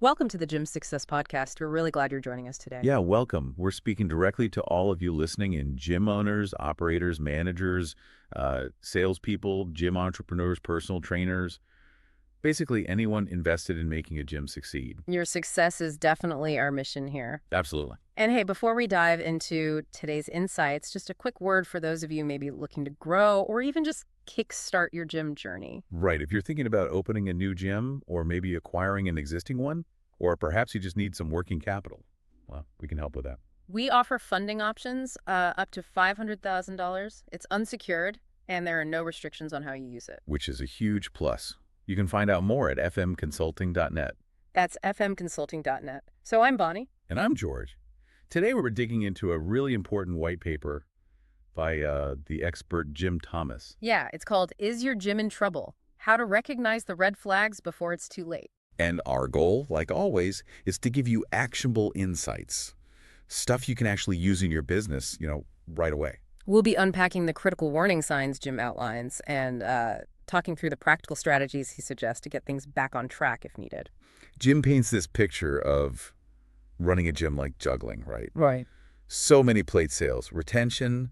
Welcome to the Gym Success Podcast. We're really glad you're joining us today. Yeah, welcome. We're speaking directly to all of you listening in gym owners, operators, managers, salespeople, gym entrepreneurs, personal trainers, basically anyone invested in making a gym succeed. Your success is definitely our mission here. Absolutely. And hey, before we dive into today's insights, just a quick word for those of you maybe looking to grow or even just kickstart your gym journey. Right. If you're thinking about opening a new gym or maybe acquiring an existing one, or perhaps you just need some working capital, well, we can help with that. We offer funding options up to $500,000. It's unsecured, and there are no restrictions on how you use it. Which is a huge plus. You can find out more at fmconsulting.net. That's fmconsulting.net. So I'm Bonnie. And I'm George. Today we're digging into a really important white paper by the expert jthomas. Yeah, it's called Is Your Gym in Trouble? How to Recognize the Red Flags Before It's Too Late. And our goal, like always, is to give you actionable insights, stuff you can actually use in your business, right away. We'll be unpacking the critical warning signs Jim outlines and talking through the practical strategies he suggests to get things back on track if needed. Jim paints this picture of running a gym like juggling, right? Right. So many plate sales, retention,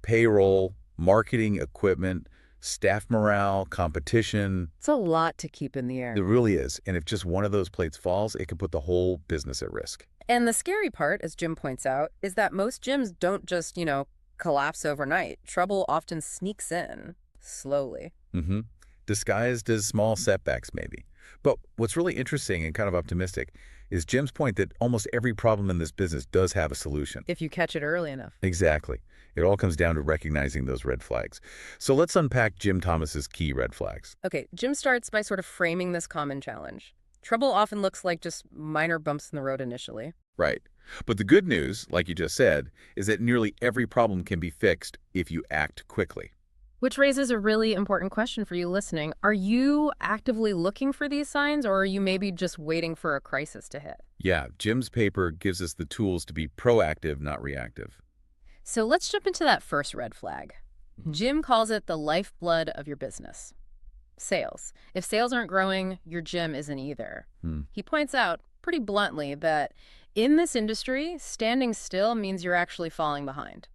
payroll, marketing, equipment, staff morale, competition. It's a lot to keep in the air. It really is. And if just one of those plates falls, it can put the whole business at risk. And the scary part, as Jim points out, is that most gyms don't just, collapse overnight. Trouble often sneaks in slowly. Mm-hmm. Disguised as small setbacks, maybe. But what's really interesting and kind of optimistic is Jim's point that almost every problem in this business does have a solution. If you catch it early enough. Exactly. It all comes down to recognizing those red flags. So let's unpack jthomas's key red flags. Okay, Jim starts by sort of framing this common challenge. Trouble often looks like just minor bumps in the road initially. Right. But the good news, like you just said, is that nearly every problem can be fixed if you act quickly. Which raises a really important question for you listening. Are you actively looking for these signs, or are you maybe just waiting for a crisis to hit? Yeah, Jim's paper gives us the tools to be proactive, not reactive. So let's jump into that first red flag. Jim calls it the lifeblood of your business. Sales. If sales aren't growing, your gym isn't either. He points out pretty bluntly that in this industry, standing still means you're actually falling behind.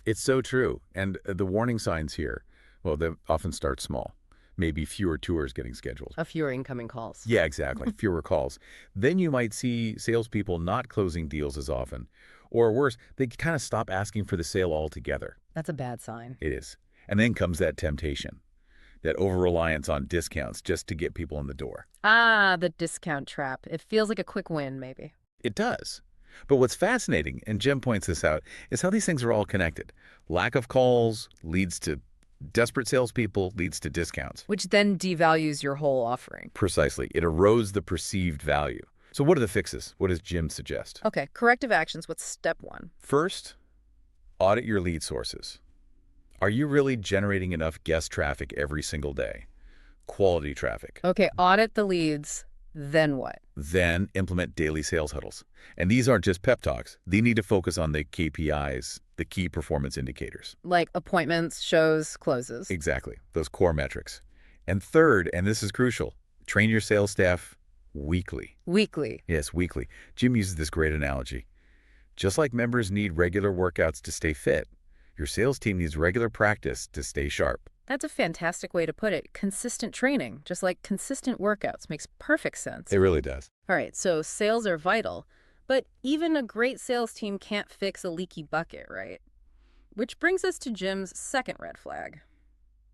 It's so true. And the warning signs here, well, they often start small. Maybe fewer tours getting scheduled. Fewer incoming calls. Yeah, exactly. Fewer calls. Then you might see salespeople not closing deals as often. Or worse, they kind of stop asking for the sale altogether. That's a bad sign. It is. And then comes that temptation, that over-reliance on discounts just to get people in the door. Ah, the discount trap. It feels like a quick win, maybe. It does. But what's fascinating, and Jim points this out, is how these things are all connected. Lack of calls leads to desperate salespeople, leads to discounts. Which then devalues your whole offering. Precisely. It erodes the perceived value. So what are the fixes? What does Jim suggest? Okay, corrective actions. What's step one? First, audit your lead sources. Are you really generating enough guest traffic every single day? Quality traffic. Okay, audit the leads. Then what? Then implement daily sales huddles. And these aren't just pep talks. They need to focus on the KPIs, the key performance indicators. Like appointments, shows, closes. Exactly. Those core metrics. And third, and this is crucial, train your sales staff weekly. Weekly. Yes, weekly. Jim uses this great analogy. Just like members need regular workouts to stay fit, your sales team needs regular practice to stay sharp. That's a fantastic way to put it. Consistent training, just like consistent workouts, makes perfect sense. It really does. All right, so sales are vital, but even a great sales team can't fix a leaky bucket, right? Which brings us to Jim's second red flag.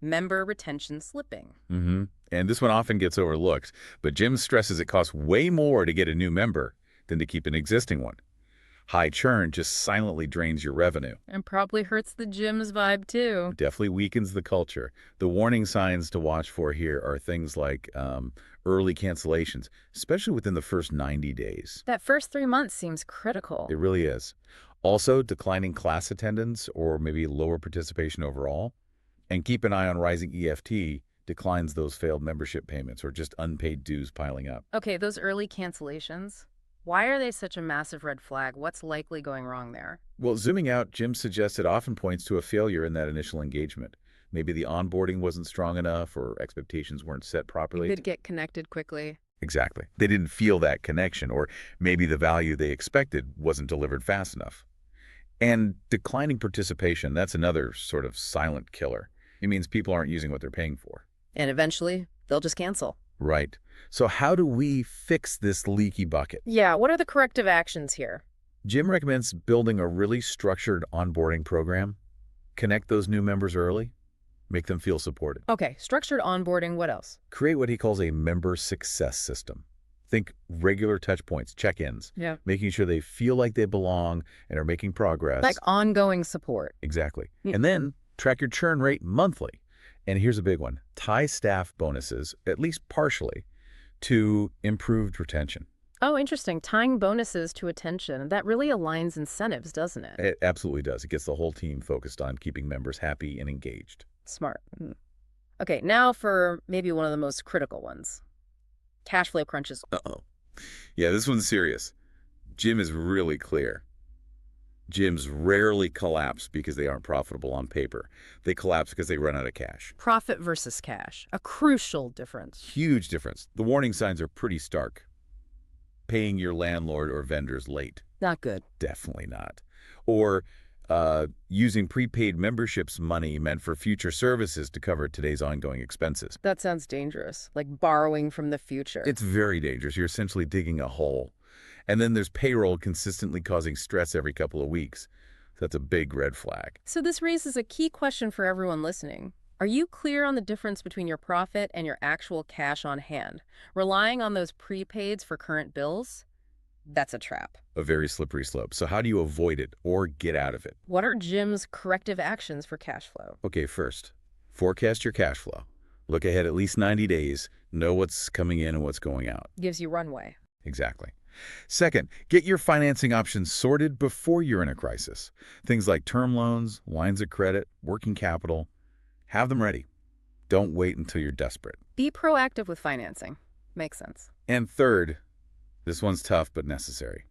Member retention slipping. And this one often gets overlooked, but Jim stresses it costs way more to get a new member than to keep an existing one. High churn just silently drains your revenue. And probably hurts the gym's vibe too. Definitely weakens the culture. The warning signs to watch for here are things like early cancellations, especially within the first 90 days. That first 3 months seems critical. It really is. Also, declining class attendance or maybe lower participation overall. And keep an eye on rising EFT declines those failed membership payments or just unpaid dues piling up. Okay, those early cancellations. Why are they such a massive red flag? What's likely going wrong there? Well, zooming out, Jim suggests it often points to a failure in that initial engagement. Maybe the onboarding wasn't strong enough or expectations weren't set properly. You could get connected quickly. Exactly. They didn't feel that connection, or maybe the value they expected wasn't delivered fast enough. And declining participation, that's another sort of silent killer. It means people aren't using what they're paying for. And eventually, they'll just cancel. Right. So how do we fix this leaky bucket? Yeah, what are the corrective actions here? Jim recommends building a really structured onboarding program. Connect those new members early. Make them feel supported. Okay, structured onboarding, what else? Create what he calls a member success system. Think regular touch points, check-ins, Yeah. making sure they feel like they belong and are making progress. Like ongoing support. Exactly. Mm. And then track your churn rate monthly. And here's a big one. Tie staff bonuses, at least partially, to improved retention. Oh, interesting. Tying bonuses to attention. That really aligns incentives, doesn't it? It absolutely does. It gets the whole team focused on keeping members happy and engaged. Smart. Okay, now for maybe one of the most critical ones. Cash flow crunches. Uh-oh. Yeah, this one's serious. Jim is really clear. Gyms rarely collapse because they aren't profitable on paper. They collapse because they run out of cash. Profit versus cash. A crucial difference. Huge difference. The warning signs are pretty stark. Paying your landlord or vendors late. Not good. Definitely not. Or using prepaid memberships money meant for future services to cover today's ongoing expenses. That sounds dangerous. Like borrowing from the future. It's very dangerous. You're essentially digging a hole. And then there's payroll consistently causing stress every couple of weeks. That's a big red flag. So this raises a key question for everyone listening. Are you clear on the difference between your profit and your actual cash on hand? Relying on those prepaids for current bills? That's a trap. A very slippery slope. So how do you avoid it or get out of it? What are Jim's corrective actions for cash flow? Okay, first, forecast your cash flow. Look ahead at least 90 days. Know what's coming in and what's going out. Gives you runway. Exactly. Second, get your financing options sorted before you're in a crisis. Things like term loans, lines of credit, working capital. Have them ready. Don't wait until you're desperate. Be proactive with financing. Makes sense. And third, this one's tough but necessary.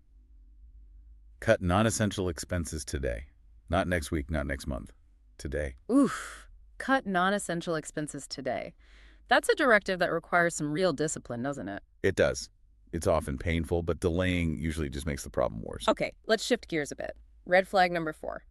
Cut non-essential expenses today. Not next week, not next month. Today. Oof. Cut non-essential expenses today. That's a directive that requires some real discipline, doesn't it? It does. It's often painful, but delaying usually just makes the problem worse. Okay, let's shift gears a bit. Red flag number 4.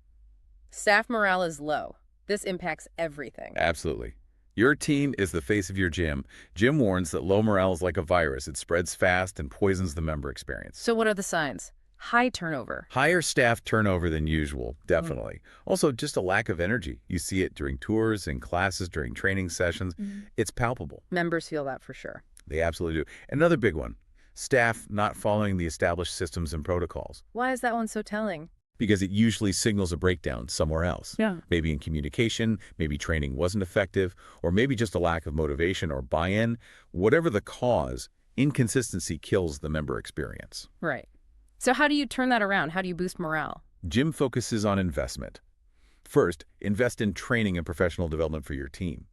Staff morale is low. This impacts everything. Absolutely. Your team is the face of your gym. Jim warns that low morale is like a virus. It spreads fast and poisons the member experience. So what are the signs? High turnover. Higher staff turnover than usual, definitely. Also, just a lack of energy. You see it during tours and classes, during training sessions. It's palpable. Members feel that for sure. They absolutely do. Another big one, staff not following the established systems and protocols. Why is that one so telling? Because it usually signals a breakdown somewhere else. Yeah. Maybe in communication, maybe training wasn't effective, or maybe just a lack of motivation or buy-in. Whatever the cause, inconsistency kills the member experience. Right. So how do you turn that around? How do you boost morale? Jim focuses on investment. First, invest in training and professional development for your team.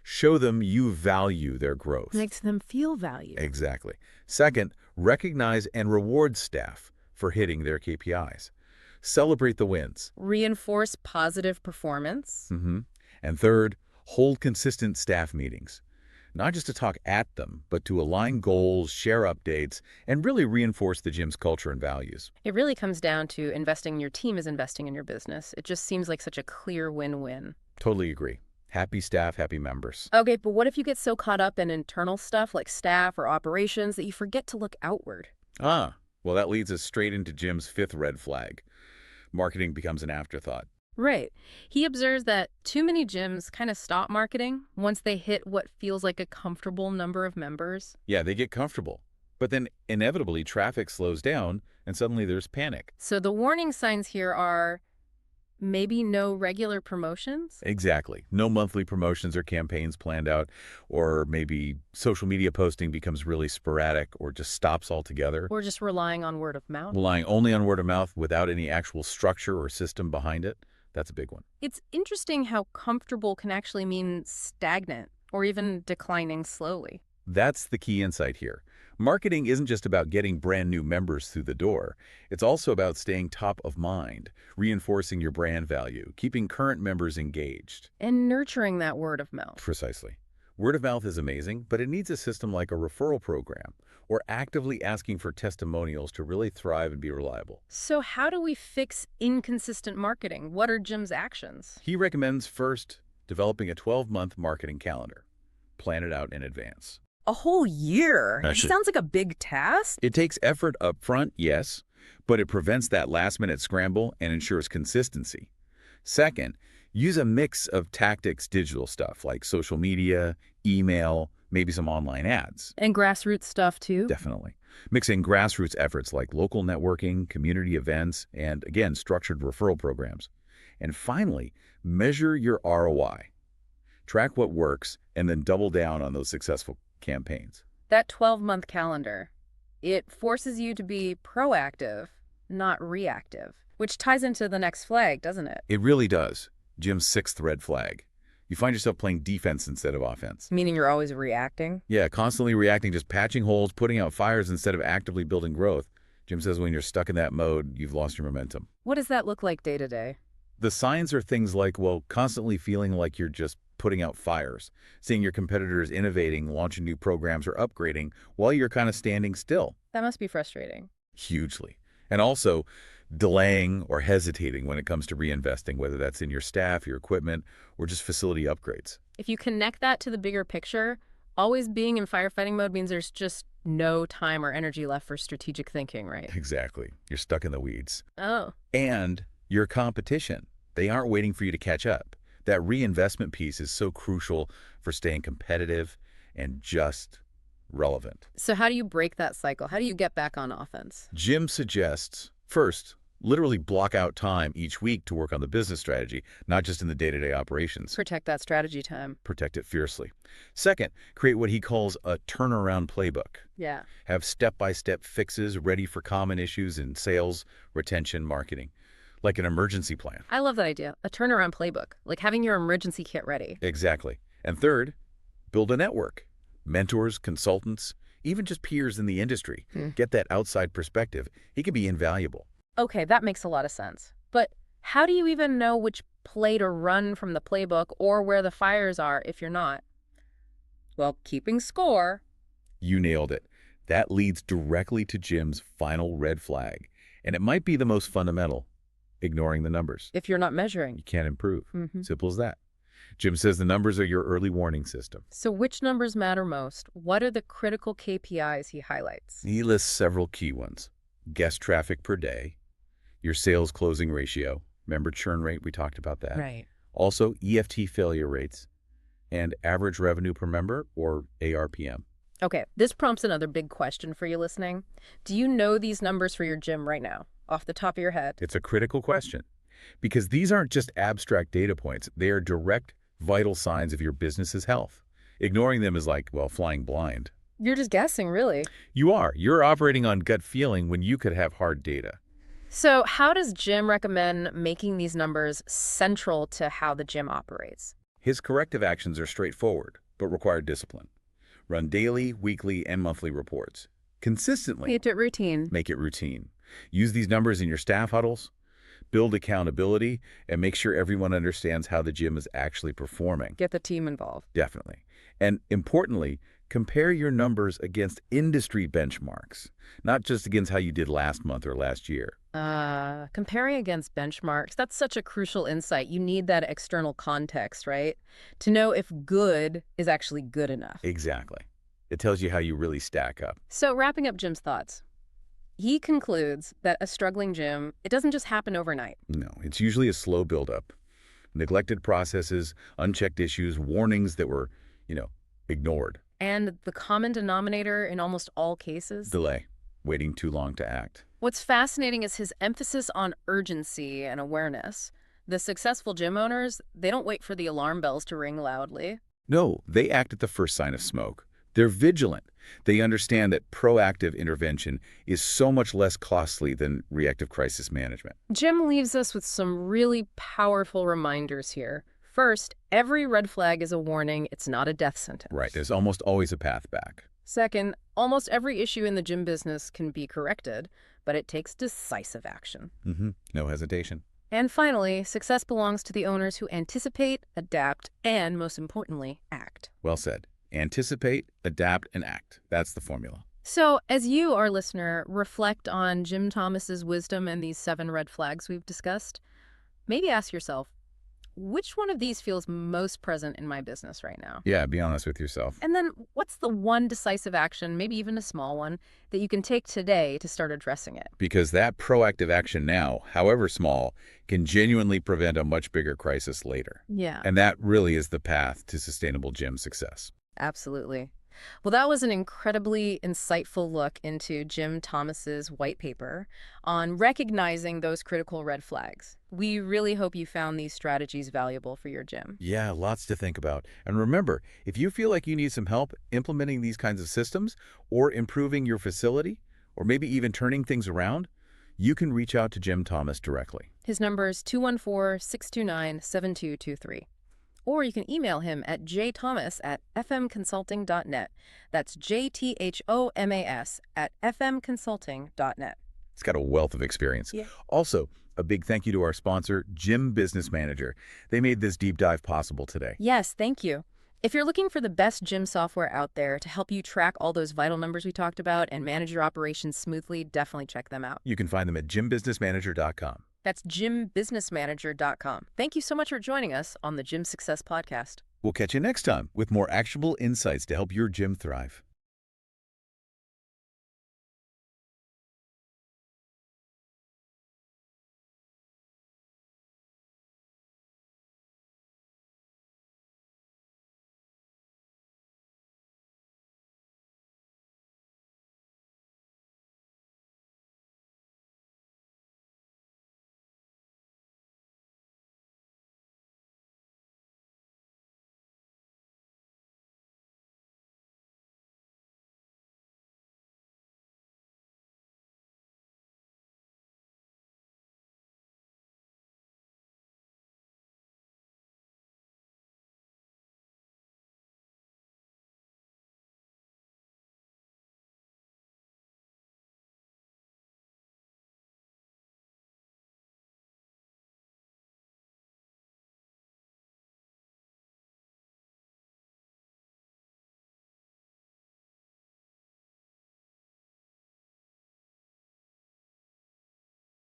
Show them you value their growth. Makes them feel valued. Exactly. Second, recognize and reward staff for hitting their KPIs. Celebrate the wins. Reinforce positive performance. And third, hold consistent staff meetings. Not just to talk at them, but to align goals, share updates, and really reinforce the gym's culture and values. It really comes down to investing in your team is investing in your business. It just seems like such a clear win-win. Totally agree. Happy staff, happy members. Okay, but what if you get so caught up in internal stuff like staff or operations that you forget to look outward? Well, that leads us straight into Jim's 5th red flag. Marketing becomes an afterthought. Right. He observes that too many gyms kind of stop marketing once they hit what feels like a comfortable number of members. Yeah, they get comfortable. But then inevitably traffic slows down and suddenly there's panic. So the warning signs here are maybe no regular promotions? Exactly. No monthly promotions or campaigns planned out, or maybe social media posting becomes really sporadic or just stops altogether. Or just relying on word of mouth? Relying only on word of mouth without any actual structure or system behind it. That's a big one. It's interesting how comfortable can actually mean stagnant or even declining slowly. That's the key insight here. Marketing isn't just about getting brand new members through the door. It's also about staying top of mind, reinforcing your brand value, keeping current members engaged. And nurturing that word of mouth. Precisely. Word of mouth is amazing, but it needs a system like a referral program or actively asking for testimonials to really thrive and be reliable. So how do we fix inconsistent marketing? What are Jim's actions? He recommends first developing a 12-month marketing calendar. Plan it out in advance. A whole year? It Actually, sounds like a big task. it takes effort up front, yes, but it prevents that last-minute scramble and ensures consistency. Second, use a mix of tactics, digital stuff like social media, email, maybe some online ads. And grassroots stuff, too? Definitely. Mixing grassroots efforts like local networking, community events, and again, structured referral programs. And finally, measure your ROI. Track what works and then double down on those successful campaigns. That 12-month calendar, it forces you to be proactive, not reactive, which ties into the next flag, doesn't it? It really does. Jim's sixth red flag. You find yourself playing defense instead of offense. Meaning you're always reacting? Yeah, constantly reacting, just patching holes, putting out fires instead of actively building growth. Jim says when you're stuck in that mode, you've lost your momentum. What does that look like day to day? The signs are things like, well, constantly feeling like you're just putting out fires, seeing your competitors innovating, launching new programs, or upgrading while you're kind of standing still. That must be frustrating. Hugely. And also delaying or hesitating when it comes to reinvesting, whether that's in your staff, your equipment, or just facility upgrades. If you connect that to the bigger picture, always being in firefighting mode means there's just no time or energy left for strategic thinking, right? Exactly. You're stuck in the weeds. Oh. And your competition. They aren't waiting for you to catch up. That reinvestment piece is so crucial for staying competitive and just relevant. So how do you break that cycle? How do you get back on offense? Jim suggests, first, literally block out time each week to work on the business strategy, not just in the day-to-day operations. Protect that strategy time. Protect it fiercely. Second, create what he calls a turnaround playbook. Yeah. Have step-by-step fixes ready for common issues in sales, retention, marketing, like an emergency plan. I love that idea. A turnaround playbook, like having your emergency kit ready. Exactly. And third, build a network. Mentors, consultants, even just peers in the industry. Get that outside perspective. It can be invaluable. Okay, that makes a lot of sense. But how do you even know which play to run from the playbook or where the fires are if you're not? Well, keeping score. You nailed it. That leads directly to Jim's final red flag. And it might be the most fundamental, ignoring the numbers. If you're not measuring. You can't improve. Simple as that. Jim says the numbers are your early warning system. So which numbers matter most? What are the critical KPIs he highlights? He lists several key ones. Guest traffic per day, your sales closing ratio, remember churn rate, we talked about that. Right. Also EFT failure rates, and average revenue per member, or ARPM. Okay, this prompts another big question for you listening. Do you know these numbers for your gym right now, off the top of your head? It's a critical question, because these aren't just abstract data points. They are direct, vital signs of your business's health. Ignoring them is like, well, flying blind. You're just guessing, really. You are. You're operating on gut feeling when you could have hard data. So how does Jim recommend making these numbers central to how the gym operates? His corrective actions are straightforward, but require discipline. Run daily, weekly, and monthly reports. Consistently. Make it routine. Make it routine. Use these numbers in your staff huddles. Build accountability, and make sure everyone understands how the gym is actually performing. Get the team involved. Definitely. And importantly, compare your numbers against industry benchmarks, not just against how you did last month or last year. Comparing against benchmarks, that's such a crucial insight. You need that external context, right? To know if good is actually good enough. Exactly. It tells you how you really stack up. So wrapping up Jim's thoughts, he concludes that a struggling gym, it doesn't just happen overnight. No, it's usually a slow buildup. Neglected processes, unchecked issues, warnings that were, ignored. And the common denominator in almost all cases? Delay. Waiting too long to act. What's fascinating is his emphasis on urgency and awareness. The successful gym owners, they don't wait for the alarm bells to ring loudly. No, they act at the first sign of smoke. They're vigilant. They understand that proactive intervention is so much less costly than reactive crisis management. Jim leaves us with some really powerful reminders here. First, every red flag is a warning. It's not a death sentence. Right. There's almost always a path back. Second, almost every issue in the gym business can be corrected, but it takes decisive action. No hesitation. And finally, success belongs to the owners who anticipate, adapt, and most importantly, act. Well said. Anticipate, adapt, and act. That's the formula. So, as you, our listener, reflect on Jim Thomas's wisdom and these 7 red flags we've discussed, maybe ask yourself, which one of these feels most present in my business right now? Yeah, be honest with yourself. And then what's the one decisive action, maybe even a small one, that you can take today to start addressing it? Because that proactive action now, however small, can genuinely prevent a much bigger crisis later. Yeah, And that really is the path to sustainable gym success. absolutely. Well, that was an incredibly insightful look into Jim Thomas's white paper on recognizing those critical red flags. We really hope you found these strategies valuable for your gym. Yeah, lots to think about. And remember, if you feel like you need some help implementing these kinds of systems or improving your facility, or maybe even turning things around, you can reach out to Jim Thomas directly. His number is 214-629-7223. Or you can email him at jthomas@fmconsulting.net. That's jthomas @fmconsulting.net. It's got a wealth of experience. Yeah. Also, a big thank you to our sponsor, Gym Business Manager. They made this deep dive possible today. Yes, thank you. If you're looking for the best gym software out there to help you track all those vital numbers we talked about and manage your operations smoothly, definitely check them out. You can find them at gymbusinessmanager.com. That's gymbusinessmanager.com. Thank you so much for joining us on the Gym Success Podcast. We'll catch you next time with more actionable insights to help your gym thrive.